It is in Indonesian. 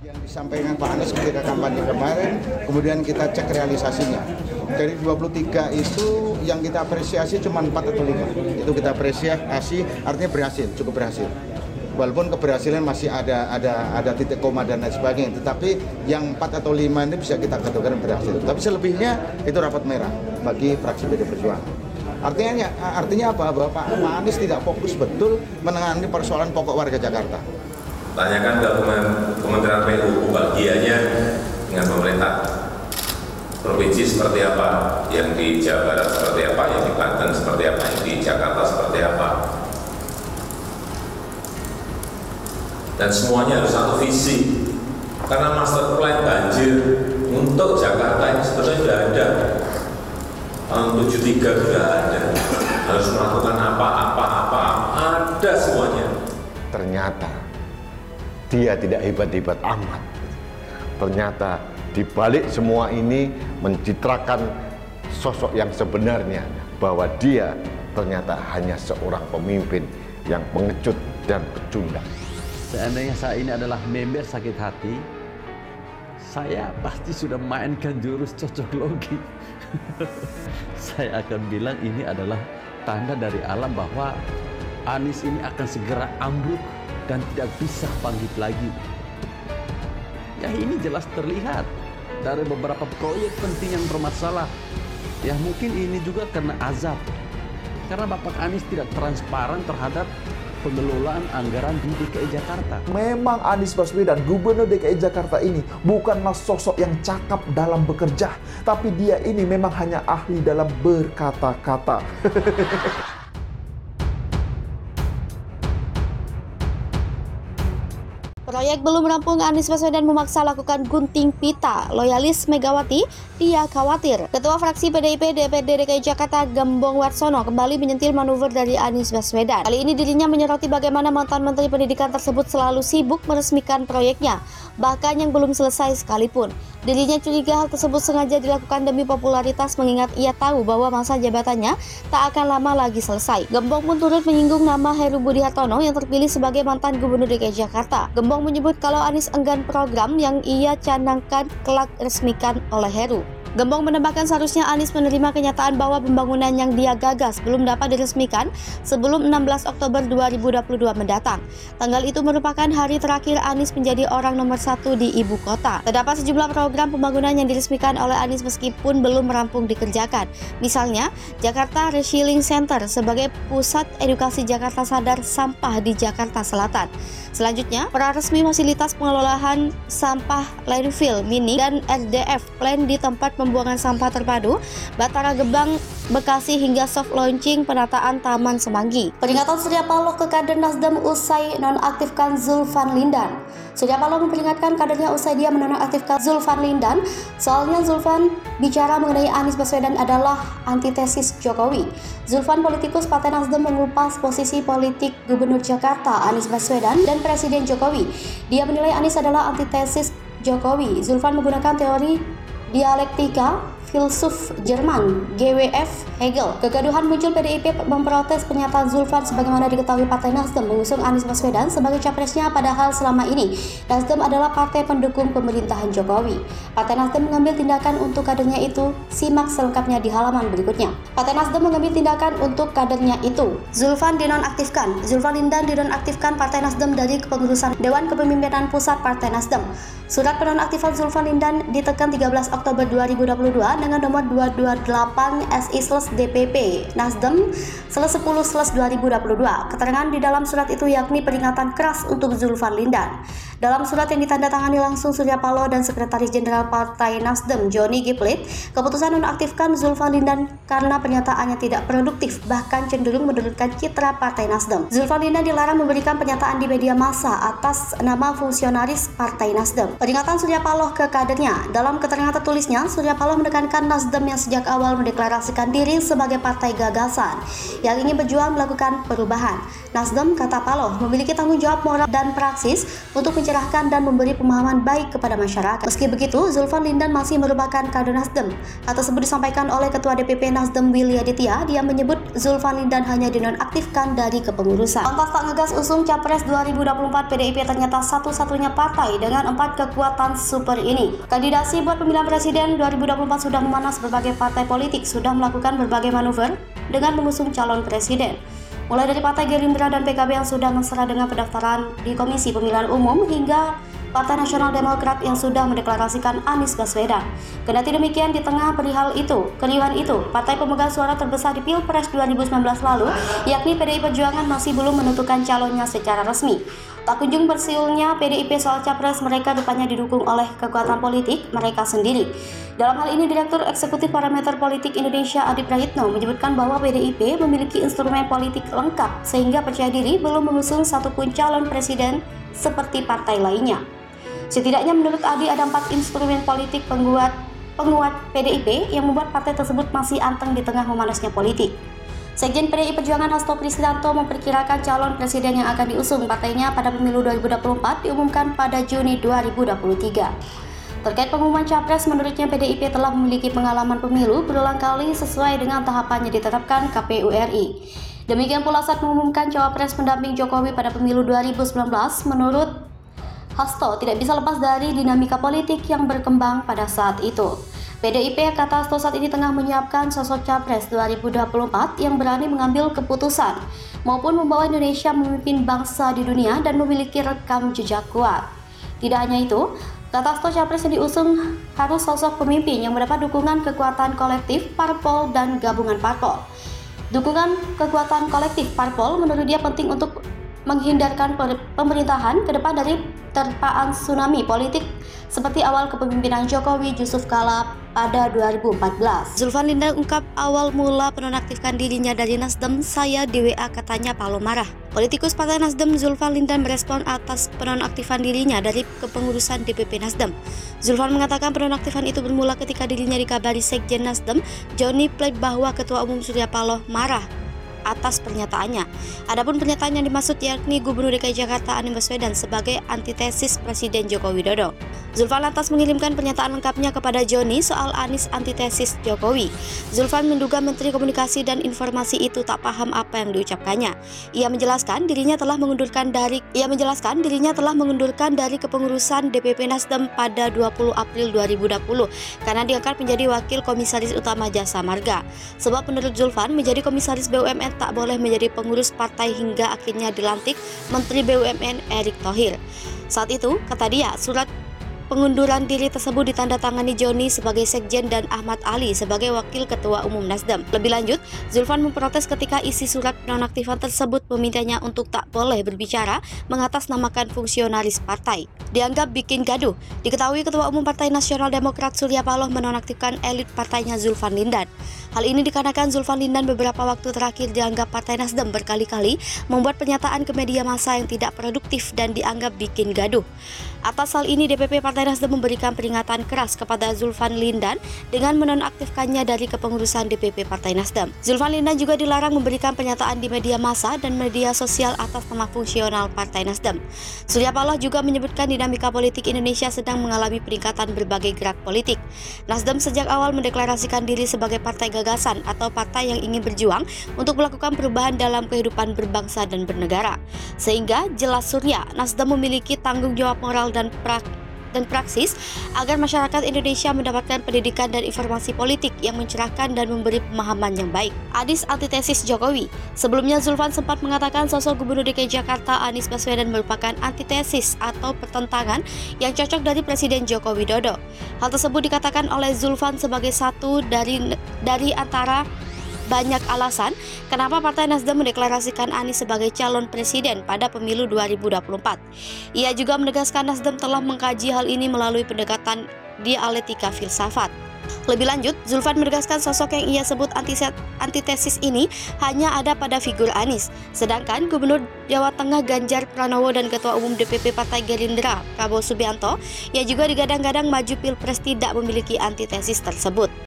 Yang disampaikan Pak Anies ketika kampanye kemarin, kemudian kita cek realisasinya. Dari 23 itu yang kita apresiasi cuma 4 atau 5. Itu kita apresiasi, artinya berhasil, cukup berhasil. Walaupun keberhasilan masih ada titik koma dan lain sebagainya, tetapi yang 4 atau 5 ini bisa kita katakan berhasil. Tapi selebihnya itu rapat merah bagi fraksi PD Perjuangan. Artinya apa? Bahwa Pak Anies tidak fokus betul menangani persoalan pokok warga Jakarta. Tanyakan ke Kementerian PU bagiannya dengan pemerintah provinsi seperti apa, yang di Jawa Barat seperti apa, yang di Banten seperti apa, yang di Jakarta seperti apa. Dan semuanya harus satu visi. Karena master plan banjir untuk Jakarta ini sebenarnya sudah ada. Tahun 73 sudah ada. Harus melakukan apa, ada semuanya. Ternyata dia tidak hebat-hebat amat. Ternyata di balik semua ini mencitrakan sosok yang sebenarnya, bahwa dia ternyata hanya seorang pemimpin yang pengecut dan pecundang. Seandainya saya ini adalah member sakit hati, saya pasti sudah mainkan jurus cocok logi. Saya akan bilang ini adalah tanda dari alam bahwa Anies ini akan segera ambruk dan tidak bisa bangkit lagi. Ya ini jelas terlihat dari beberapa proyek penting yang bermasalah. Ya mungkin ini juga karena azab. Karena Bapak Anies tidak transparan terhadap pengelolaan anggaran di DKI Jakarta. Memang Anies Baswedan, Gubernur DKI Jakarta ini bukanlah sosok yang cakap dalam bekerja, tapi dia ini memang hanya ahli dalam berkata-kata. Proyek belum rampung, Anies Baswedan memaksa lakukan gunting pita. Loyalis Megawati, dia khawatir. Ketua fraksi PDIP DPRD DKI Jakarta Gembong Warsono kembali menyentil manuver dari Anies Baswedan. Kali ini dirinya menyoroti bagaimana mantan Menteri Pendidikan tersebut selalu sibuk meresmikan proyeknya, bahkan yang belum selesai sekalipun. Dirinya curiga hal tersebut sengaja dilakukan demi popularitas, mengingat ia tahu bahwa masa jabatannya tak akan lama lagi selesai. Gembong pun turut menyinggung nama Heru Budi Hartono yang terpilih sebagai mantan Gubernur DKI Jakarta. Gembong menyebut kalau Anies enggan program yang ia canangkan kelak resmikan oleh Heru. Gembong menambahkan seharusnya Anies menerima kenyataan bahwa pembangunan yang dia gagas belum dapat diresmikan sebelum 16 Oktober 2022 mendatang. Tanggal itu merupakan hari terakhir Anies menjadi orang nomor 1 di ibu kota. Terdapat sejumlah program pembangunan yang diresmikan oleh Anies meskipun belum rampung dikerjakan. Misalnya, Jakarta Recycling Center sebagai pusat edukasi Jakarta Sadar Sampah di Jakarta Selatan. Selanjutnya, praresmi fasilitas pengelolaan sampah landfill mini dan RDF plan di tempat pembuangan sampah terpadu Batara Gebang, Bekasi hingga soft launching penataan Taman Semanggi. Peringatan Surya Paloh ke kader Nasdem usai nonaktifkan Zulfan Lindan. Surya Paloh memperingatkan kadernya usai dia menonaktifkan Zulfan Lindan. Soalnya Zulfan bicara mengenai Anies Baswedan adalah antitesis Jokowi. Zulfan, politikus Partai Nasdem, mengupas posisi politik Gubernur Jakarta Anies Baswedan dan Presiden Jokowi. Dia menilai Anies adalah antitesis Jokowi. Zulfan menggunakan teori dialektika filsuf Jerman GWF Hegel. Kegaduhan muncul PDIP memprotes pernyataan Zulfan sebagaimana diketahui Partai Nasdem mengusung Anies Baswedan sebagai capresnya, padahal selama ini Nasdem adalah partai pendukung pemerintahan Jokowi. Partai Nasdem mengambil tindakan untuk kadernya itu. Simak selengkapnya di halaman berikutnya. Partai Nasdem mengambil tindakan untuk kadernya itu. Zulfan dinonaktifkan. Zulfan Lindan dinonaktifkan Partai Nasdem dari kepengurusan Dewan Kepemimpinan Pusat Partai Nasdem. Surat penonaktifan Zulfan Lindan ditekan 13 Oktober 2022 dengan nomor 228 SI/DPP Nasdem 10/10/2022. Keterangan di dalam surat itu yakni peringatan keras untuk Zulfan Lindan. Dalam surat yang ditandatangani langsung Surya Paloh dan Sekretaris Jenderal Partai Nasdem Johnny G. Plate, keputusan menonaktifkan Zulfan Lindan karena pernyataannya tidak produktif, bahkan cenderung menurunkan citra Partai Nasdem. Zulfan Lindan dilarang memberikan pernyataan di media massa atas nama fungsionaris Partai Nasdem. Peringatan Surya Paloh ke kadernya. Dalam keterangan tertulisnya, Surya Paloh menekankan Nasdem yang sejak awal mendeklarasikan diri sebagai partai gagasan yang ingin berjuang melakukan perubahan. Nasdem, kata Paloh, memiliki tanggung jawab moral dan praksis untuk mencerahkan dan memberi pemahaman baik kepada masyarakat. Meski begitu, Zulfan Lindan masih merupakan kader Nasdem. Hal tersebut disampaikan oleh Ketua DPP Nasdem Willy Aditya. Dia menyebut Zulfan Lindan hanya dinonaktifkan dari kepengurusan. Lantas tak ngegas usung Capres 2024, PDIP ternyata satu-satunya partai dengan 4 kekuatan super ini. Kandidasi buat pemilihan presiden 2024 sudah memanas, berbagai partai politik sudah melakukan berbagai manuver dengan mengusung calon presiden. Mulai dari Partai Gerindra dan PKB yang sudah mesra dengan pendaftaran di Komisi Pemilihan Umum hingga Partai Nasional Demokrat yang sudah mendeklarasikan Anies Baswedan. Kendati demikian, di tengah keriuhan itu, partai pemegang suara terbesar di Pilpres 2019 lalu, yakni PDI Perjuangan, masih belum menentukan calonnya secara resmi. Tak kunjung bersiulnya PDIP soal capres mereka rupanya didukung oleh kekuatan politik mereka sendiri. Dalam hal ini, Direktur Eksekutif Parameter Politik Indonesia Adi Prayitno menyebutkan bahwa PDIP memiliki instrumen politik lengkap sehingga percaya diri belum mengusung satupun calon presiden seperti partai lainnya. Setidaknya menurut Adi ada 4 instrumen politik penguat PDIP yang membuat partai tersebut masih anteng di tengah memanasnya politik. Sekjen PDI Perjuangan Hasto Kristianto memperkirakan calon presiden yang akan diusung partainya pada pemilu 2024 diumumkan pada Juni 2023. Terkait pengumuman capres, menurutnya PDIP telah memiliki pengalaman pemilu berulang kali sesuai dengan tahapannya ditetapkan KPU RI. Demikian pula saat mengumumkan cawapres pendamping Jokowi pada pemilu 2019, menurut Hasto tidak bisa lepas dari dinamika politik yang berkembang pada saat itu. PDIP, kata Hasto, saat ini tengah menyiapkan sosok capres 2024 yang berani mengambil keputusan maupun membawa Indonesia memimpin bangsa di dunia dan memiliki rekam jejak kuat. Tidak hanya itu, kata Hasto, capres yang diusung harus sosok pemimpin yang mendapat dukungan kekuatan kolektif parpol dan gabungan parpol. Dukungan kekuatan kolektif parpol menurut dia penting untuk menghindarkan pemerintahan ke depan dari terpaan tsunami politik seperti awal kepemimpinan Jokowi Yusuf Kala pada 2014. Zulfan Lindan ungkap awal mula penonaktifkan dirinya dari Nasdem, saya di WA katanya Paloh marah. Politikus Partai Nasdem Zulfan Lindan merespon atas penonaktifan dirinya dari kepengurusan DPP Nasdem. Zulfan mengatakan penonaktifan itu bermula ketika dirinya dikabari Sekjen Nasdem Johnny Plate bahwa Ketua Umum Surya Paloh marah atas pernyataannya. Adapun pernyataan yang dimaksud yakni Gubernur DKI Jakarta Anies Baswedan sebagai antitesis Presiden Joko Widodo. Zulfan lantas mengirimkan pernyataan lengkapnya kepada Johnny soal Anies antitesis Jokowi. Zulfan menduga Menteri Komunikasi dan Informasi itu tak paham apa yang diucapkannya. Ia menjelaskan dirinya telah mengundurkan dari kepengurusan DPP Nasdem pada 20 April 2020 karena diangkat menjadi Wakil Komisaris Utama Jasa Marga. Sebab menurut Zulfan, menjadi Komisaris BUMN tak boleh menjadi pengurus partai hingga akhirnya dilantik Menteri BUMN Erick Thohir. Saat itu, kata dia, surat pengunduran diri tersebut ditandatangani Johnny sebagai Sekjen dan Ahmad Ali sebagai Wakil Ketua Umum Nasdem. Lebih lanjut, Zulfan memprotes ketika isi surat penonaktifan tersebut memintanya untuk tak boleh berbicara mengatasnamakan fungsionaris partai. Dianggap bikin gaduh. Diketahui Ketua Umum Partai Nasional Demokrat Surya Paloh menonaktifkan elit partainya Zulfan Lindan. Hal ini dikarenakan Zulfan Lindan beberapa waktu terakhir dianggap Partai Nasdem berkali-kali membuat pernyataan ke media massa yang tidak produktif dan dianggap bikin gaduh. Atas hal ini, DPP Partai Nasdem memberikan peringatan keras kepada Zulfan Lindan dengan menonaktifkannya dari kepengurusan DPP Partai Nasdem. Zulfan Lindan juga dilarang memberikan pernyataan di media massa dan media sosial atas nama fungsional Partai Nasdem. Surya Paloh juga menyebutkan dinamika politik Indonesia sedang mengalami peningkatan berbagai gerak politik. Nasdem sejak awal mendeklarasikan diri sebagai partai gagasan atau partai yang ingin berjuang untuk melakukan perubahan dalam kehidupan berbangsa dan bernegara. Sehingga jelas Surya, Nasdem memiliki tanggung jawab moral dan praksis agar masyarakat Indonesia mendapatkan pendidikan dan informasi politik yang mencerahkan dan memberi pemahaman yang baik. Anies antitesis Jokowi. Sebelumnya Zulfan sempat mengatakan sosok Gubernur DKI Jakarta Anies Baswedan merupakan antitesis atau pertentangan yang cocok dari Presiden Joko Widodo. Hal tersebut dikatakan oleh Zulfan sebagai satu dari antara banyak alasan kenapa Partai Nasdem mendeklarasikan Anies sebagai calon presiden pada pemilu 2024. Ia juga menegaskan Nasdem telah mengkaji hal ini melalui pendekatan dialektika filsafat. Lebih lanjut, Zulfan menegaskan sosok yang ia sebut antitesis ini hanya ada pada figur Anies. Sedangkan Gubernur Jawa Tengah Ganjar Pranowo dan Ketua Umum DPP Partai Gerindra Prabowo Subianto yang juga digadang-gadang maju Pilpres tidak memiliki antitesis tersebut.